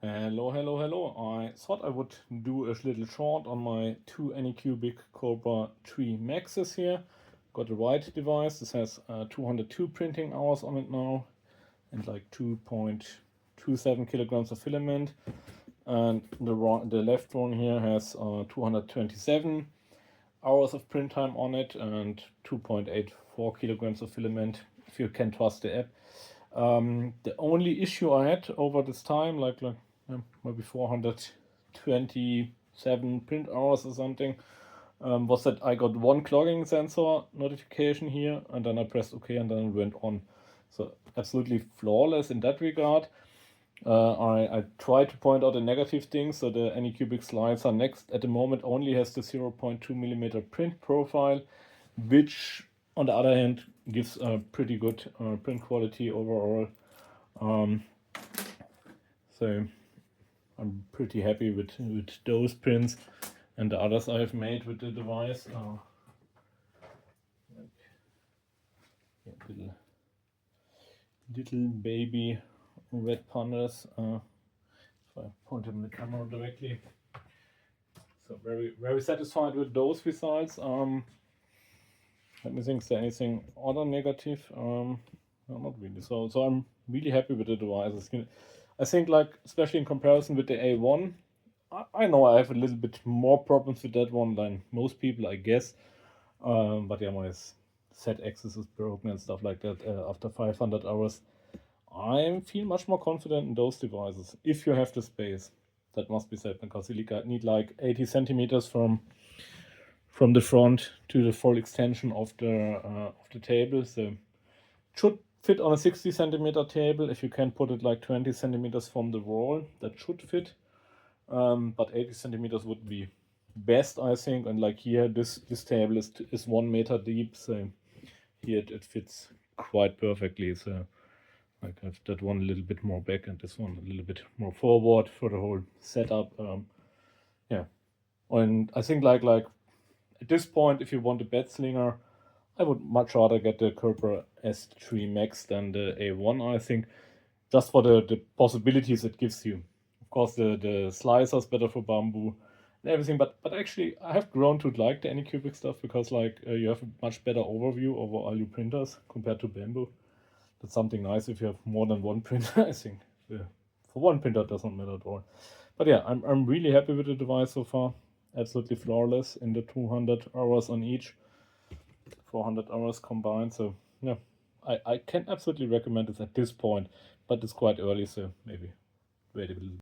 Hello, hello, hello. I thought I would do a little short on my two Anycubic Kobra 3 Maxes here. Got the right device. This has 202 printing hours on it now and like 2.27 kilograms of filament. And the left one here has 227 hours of print time on it and 2.84 kilograms of filament, if you can trust the app. The only issue I had over this time, maybe 427 print hours or something, was that I got one clogging sensor notification here, and then I pressed OK, and then it went on. So absolutely flawless in that regard. I tried to point out the negative things. So the Anycubic slicer next at the moment only has the 0.2 millimeter print profile, which on the other hand gives a pretty good print quality overall. So I'm pretty happy with those prints and the others I've made with the device. Little baby red pandas. If I point them in the camera directly. So very satisfied with those results. Let me think, is there anything other negative? No, not really. So I'm really happy with the devices. I think, like, especially in comparison with the A1, I know I have a little bit more problems with that one than most people, I guess. But yeah, my Z-axis is broken and stuff like that after 500 hours. I feel much more confident in those devices, if you have the space. That must be said, because you need like 80 centimeters from the front to the full extension of the table. So it should fit on a 60 centimeter table. If you can put it like 20 centimeters from the wall, that should fit. But 80 centimeters would be best, I think. And like here, this table is 1 meter deep, so here it fits quite perfectly. So like I have that one a little bit more back and this one a little bit more forward for the whole setup. Yeah, and I think like at this point, if you want a bed slinger, I would much rather get the Kobra S3 Max than the A1, I think, just for the possibilities it gives you. Of course, the slicer's better for bamboo and everything, but actually I have grown to like the Anycubic stuff because you have a much better overview over all your printers compared to bamboo. That's something nice if you have more than one printer, I think. Yeah. For one printer, it doesn't matter at all. But yeah, I'm really happy with the device so far. Absolutely flawless in the 200 hours on each. 400 hours combined. So yeah, I can absolutely recommend it at this point, but it's quite early, so maybe wait a little